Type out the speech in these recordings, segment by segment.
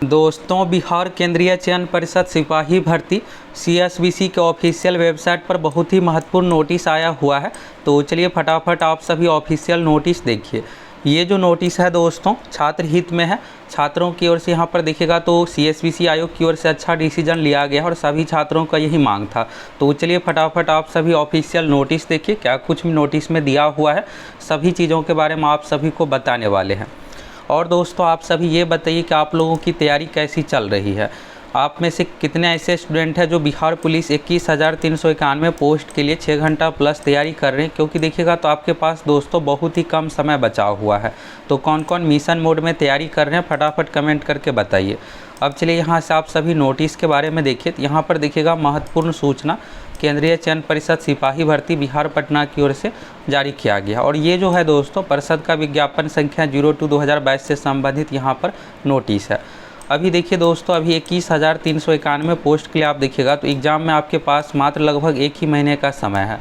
दोस्तों, बिहार केंद्रीय चयन परिषद सिपाही भर्ती सीएसबीसी के ऑफिशियल वेबसाइट पर बहुत ही महत्वपूर्ण नोटिस आया हुआ है। तो चलिए फटाफट आप सभी ऑफिशियल नोटिस देखिए। ये जो नोटिस है दोस्तों छात्र हित में है। छात्रों की ओर से यहाँ पर देखिएगा तो सीएसबीसी आयोग की ओर से अच्छा डिसीजन लिया गया और सभी छात्रों का यही मांग था। तो चलिए फटाफट आप सभी ऑफिशियल नोटिस देखिए, क्या कुछ भी नोटिस में दिया हुआ है, सभी चीज़ों के बारे में आप सभी को बताने वाले हैं। और दोस्तों आप सभी ये बताइए कि आप लोगों की तैयारी कैसी चल रही है। आप में से कितने ऐसे स्टूडेंट हैं जो बिहार पुलिस 21,391 पोस्ट के लिए 6 घंटा प्लस तैयारी कर रहे हैं, क्योंकि देखिएगा तो आपके पास दोस्तों बहुत ही कम समय बचा हुआ है। तो कौन कौन मिशन मोड में तैयारी कर रहे हैं फटाफट कमेंट करके बताइए। अब चलिए यहाँ से आप सभी नोटिस के बारे में देखिए। यहाँ पर देखिएगा महत्वपूर्ण सूचना केंद्रीय चयन परिषद सिपाही भर्ती बिहार पटना की ओर से जारी किया गया। और ये जो है दोस्तों परिषद का विज्ञापन संख्या 02/2022 से संबंधित यहाँ पर नोटिस है। अभी देखिए दोस्तों, अभी 21,391 पोस्ट के लिए आप देखिएगा तो एग्ज़ाम में आपके पास मात्र लगभग 1 ही महीने का समय है।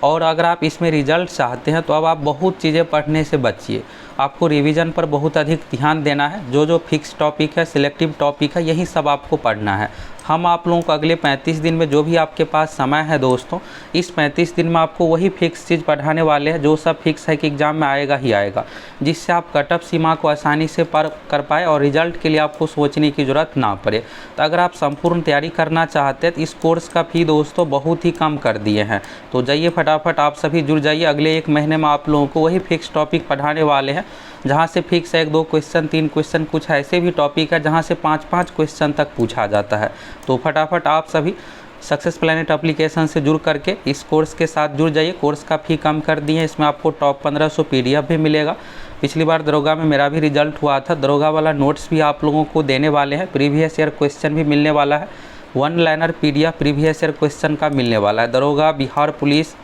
और अगर आप इसमें रिजल्ट चाहते हैं तो अब आप बहुत चीज़ें पढ़ने से बचिए। आपको रिवीजन पर बहुत अधिक ध्यान देना है। जो फिक्स टॉपिक है, सिलेक्टिव टॉपिक है, यही सब आपको पढ़ना है। हम आप लोगों को अगले 35 दिन में जो भी आपके पास समय है दोस्तों, इस 35 दिन में आपको वही फिक्स चीज़ पढ़ाने वाले हैं जो सब फिक्स है कि एग्ज़ाम में आएगा ही आएगा, जिससे आप कट ऑफ सीमा को आसानी से पार कर पाए और रिजल्ट के लिए आपको सोचने की ज़रूरत ना पड़े। तो अगर आप संपूर्ण तैयारी करना चाहते हैं तो इस कोर्स का फ़ी दोस्तों बहुत ही कम कर दिए हैं। तो जाइए फटाफट आप सभी जुड़ जाइए। अगले 1 महीने में आप लोगों को वही फिक्स टॉपिक पढ़ाने वाले हैं, जहाँ से फिक्स 1-2 क्वेश्चन, 3 क्वेश्चन, कुछ ऐसे भी टॉपिक है जहाँ से 5-5 क्वेश्चन तक पूछा जाता है। तो फटाफट आप सभी सक्सेस प्लैनेट एप्लीकेशन से जुड़ करके इस कोर्स के साथ जुड़ जाइए। कोर्स का फ़ी कम कर दिए हैं। इसमें आपको टॉप 1500 PDF भी मिलेगा। पिछली बार दरोगा में मेरा भी रिजल्ट हुआ था। दरोगा वाला नोट्स भी आप लोगों को देने वाले हैं। प्रीवियस ईयर क्वेश्चन भी मिलने वाला है। 1 liner PDF previous year question का मिलने वाला है। दरोगा, बिहार पुलिस,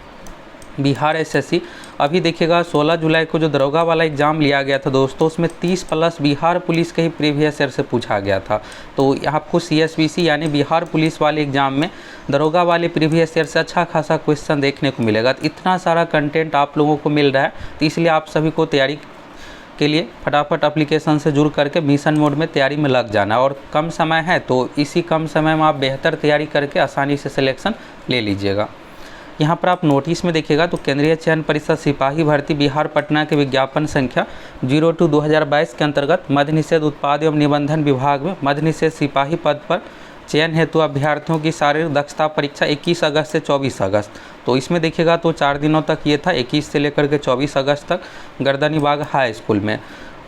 बिहार SSC। अभी देखिएगा 16 जुलाई को जो दरोगा वाला एग्ज़ाम लिया गया था दोस्तों, उसमें 30 प्लस बिहार पुलिस के ही प्रीवियस ईयर से पूछा गया था। तो आपको CSBC यानी बिहार पुलिस वाले एग्ज़ाम में दरोगा वाले प्रीवियस ईयर से अच्छा खासा क्वेश्चन देखने को मिलेगा। तो इतना सारा कंटेंट आप लोगों को मिल रहा है, तो इसलिए आप सभी को तैयारी के लिए फटाफट एप्लीकेशन से जुड़ करके मिशन मोड में तैयारी में लग जाना। और कम समय है तो इसी कम समय में आप बेहतर तैयारी करके आसानी से सिलेक्शन ले लीजिएगा। यहाँ पर आप नोटिस में देखिएगा तो केंद्रीय चयन परिषद सिपाही भर्ती बिहार पटना के विज्ञापन संख्या 02/2022 के अंतर्गत मद्य निषेध उत्पाद एवं निबंधन विभाग में मद्य निषेध सिपाही पद पर चयन हेतु अभ्यर्थियों की शारीरिक दक्षता परीक्षा 21 अगस्त से 24 अगस्त। तो इसमें देखिएगा तो 4 दिनों तक ये था, 21 से लेकर के 24 अगस्त तक गर्दनीबाग हाई स्कूल में।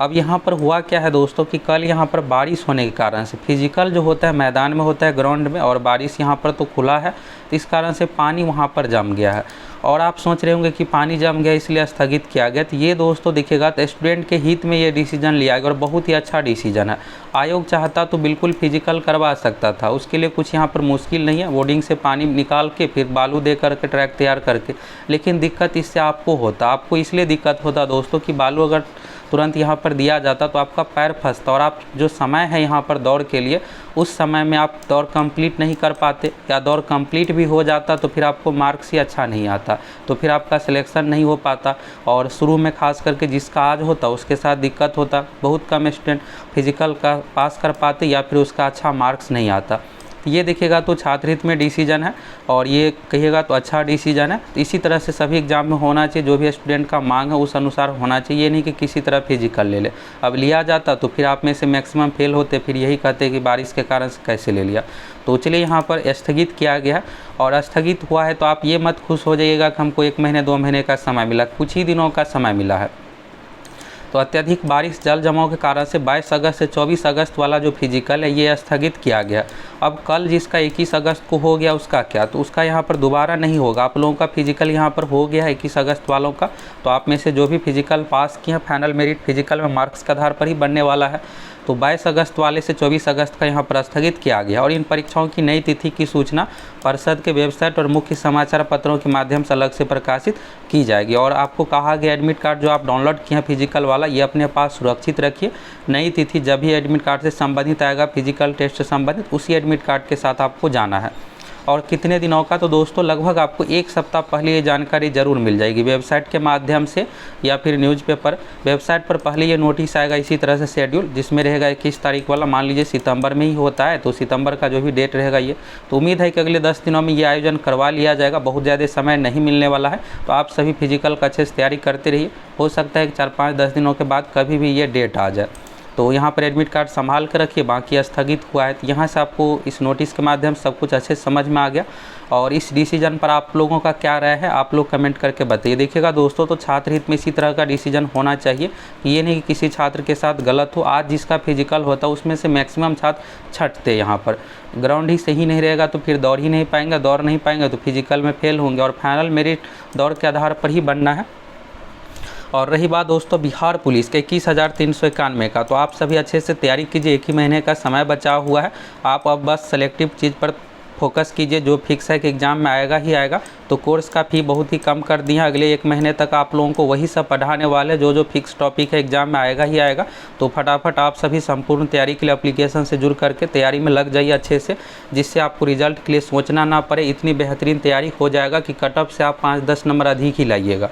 अब यहाँ पर हुआ क्या है दोस्तों कि कल यहाँ पर बारिश होने के कारण से फिजिकल जो होता है मैदान में होता है, ग्राउंड में, और बारिश यहाँ पर तो खुला है, तो इस कारण से पानी वहाँ पर जम गया है। और आप सोच रहे होंगे कि पानी जम गया इसलिए स्थगित किया गया। तो ये दोस्तों देखिएगा तो स्टूडेंट के हित में ये डिसीजन लिया गया और बहुत ही अच्छा डिसीजन है। आयोग चाहता तो बिल्कुल फिजिकल करवा सकता था, उसके लिए कुछ यहाँ पर मुश्किल नहीं है। बोर्डिंग से पानी निकाल के फिर बालू दे करके ट्रैक तैयार करके, लेकिन दिक्कत इससे आपको होता, आपको इसलिए दिक्कत होता दोस्तों कि बालू अगर तुरंत यहाँ पर दिया जाता तो आपका पैर फंसता और आप जो समय है यहाँ पर दौड़ के लिए, उस समय में आप दौड़ कंप्लीट नहीं कर पाते, या दौड़ कंप्लीट भी हो जाता तो फिर आपको मार्क्स ही अच्छा नहीं आता, तो फिर आपका सिलेक्शन नहीं हो पाता। और शुरू में खास करके जिसका आज होता उसके साथ दिक्कत होता, बहुत कम स्टूडेंट फिजिकल का पास कर पाते या फिर उसका अच्छा मार्क्स नहीं आता। ये देखिएगा तो छात्र हित में डिसीजन है और ये कहिएगा तो अच्छा डिसीजन है। तो इसी तरह से सभी एग्जाम में होना चाहिए, जो भी स्टूडेंट का मांग है उस अनुसार होना चाहिए। ये नहीं कि किसी तरह फिजिकल ले ले। अब लिया जाता तो फिर आप में से मैक्सिमम फेल होते, फिर यही कहते कि बारिश के कारण से कैसे ले लिया। तो चलिए यहाँ पर स्थगित किया गया है। और स्थगित हुआ है तो आप ये मत खुश हो जाइएगा कि हमको 1 महीने 2 महीने का समय मिला, कुछ ही दिनों का समय मिला है। तो अत्यधिक बारिश जल जमाव के कारण से 22 अगस्त से 24 अगस्त वाला जो फिजिकल है ये स्थगित किया गया। अब कल जिसका 21 अगस्त को हो गया उसका क्या, तो उसका यहाँ पर दोबारा नहीं होगा। आप लोगों का फिजिकल यहाँ पर हो गया है 21 अगस्त वालों का, तो आप में से जो भी फिजिकल पास किए हैं फाइनल मेरिट फिजिकल में मार्क्स के आधार पर ही बनने वाला है। तो 22 अगस्त वाले से 24 अगस्त का यहाँ पर स्थगित किया गया। और इन परीक्षाओं की नई तिथि की सूचना परिषद के वेबसाइट और मुख्य समाचार पत्रों के माध्यम से अलग से प्रकाशित की जाएगी। और आपको कहा गया एडमिट कार्ड जो आप डाउनलोड किए हैं फिजिकल वाला, ये अपने पास सुरक्षित रखिए। नई तिथि जब भी एडमिट कार्ड से संबंधित आएगा, फिजिकल टेस्ट से संबंधित, उसी एडमिट कार्ड के साथ आपको जाना है। और कितने दिनों का, तो दोस्तों लगभग आपको 1 सप्ताह पहले ये जानकारी ज़रूर मिल जाएगी वेबसाइट के माध्यम से या फिर न्यूज़पेपर। वेबसाइट पर पहले ये नोटिस आएगा इसी तरह से शेड्यूल, जिसमें रहेगा 21 तारीख वाला। मान लीजिए सितंबर में ही होता है तो सितंबर का जो भी डेट रहेगा ये, तो उम्मीद है कि अगले 10 दिनों में ये आयोजन करवा लिया जाएगा। बहुत ज़्यादा समय नहीं मिलने वाला है, तो आप सभी फिजिकल का अच्छे से तैयारी करते रहिए। हो सकता है कि 4-5-10 दिनों के बाद कभी भी ये डेट आ जाए। तो यहाँ पर एडमिट कार्ड संभाल कर रखिए, बाकी स्थगित हुआ है। तो यहाँ से आपको इस नोटिस के माध्यम से सब कुछ अच्छे से समझ में आ गया। और इस डिसीजन पर आप लोगों का क्या राय है, आप लोग कमेंट करके बताइए। देखिएगा दोस्तों, तो छात्र हित में इसी तरह का डिसीजन होना चाहिए। ये नहीं कि किसी छात्र के साथ गलत हो। आज जिसका फिजिकल होता है उसमें से मैक्सिमम छात्र छटते यहाँ पर। ग्राउंड ही सही नहीं रहेगा तो फिर दौड़ ही नहीं पाएंगे, दौड़ नहीं पाएंगे तो फिजिकल में फेल होंगे, और फाइनल मेरिट दौड़ के आधार पर ही बनना है। और रही बात दोस्तों बिहार पुलिस के 21,391 का, तो आप सभी अच्छे से तैयारी कीजिए। 1 ही महीने का समय बचा हुआ है। आप अब बस सेलेक्टिव चीज़ पर फोकस कीजिए, जो फिक्स है कि एग्ज़ाम में आएगा ही आएगा। तो कोर्स का फ़ी बहुत ही कम कर दिया। अगले 1 महीने तक आप लोगों को वही सब पढ़ाने वाले जो फिक्स टॉपिक है एग्ज़ाम में आएगा ही आएगा। तो फटाफट आप सभी संपूर्ण तैयारी के लिए एप्लीकेशन से जुड़ करके तैयारी में लग जाइए अच्छे से, जिससे आपको रिजल्ट के लिए सोचना ना पड़े। इतनी बेहतरीन तैयारी हो जाएगा कि कट ऑफ से आप 5-10 नंबर अधिक ही लाइएगा।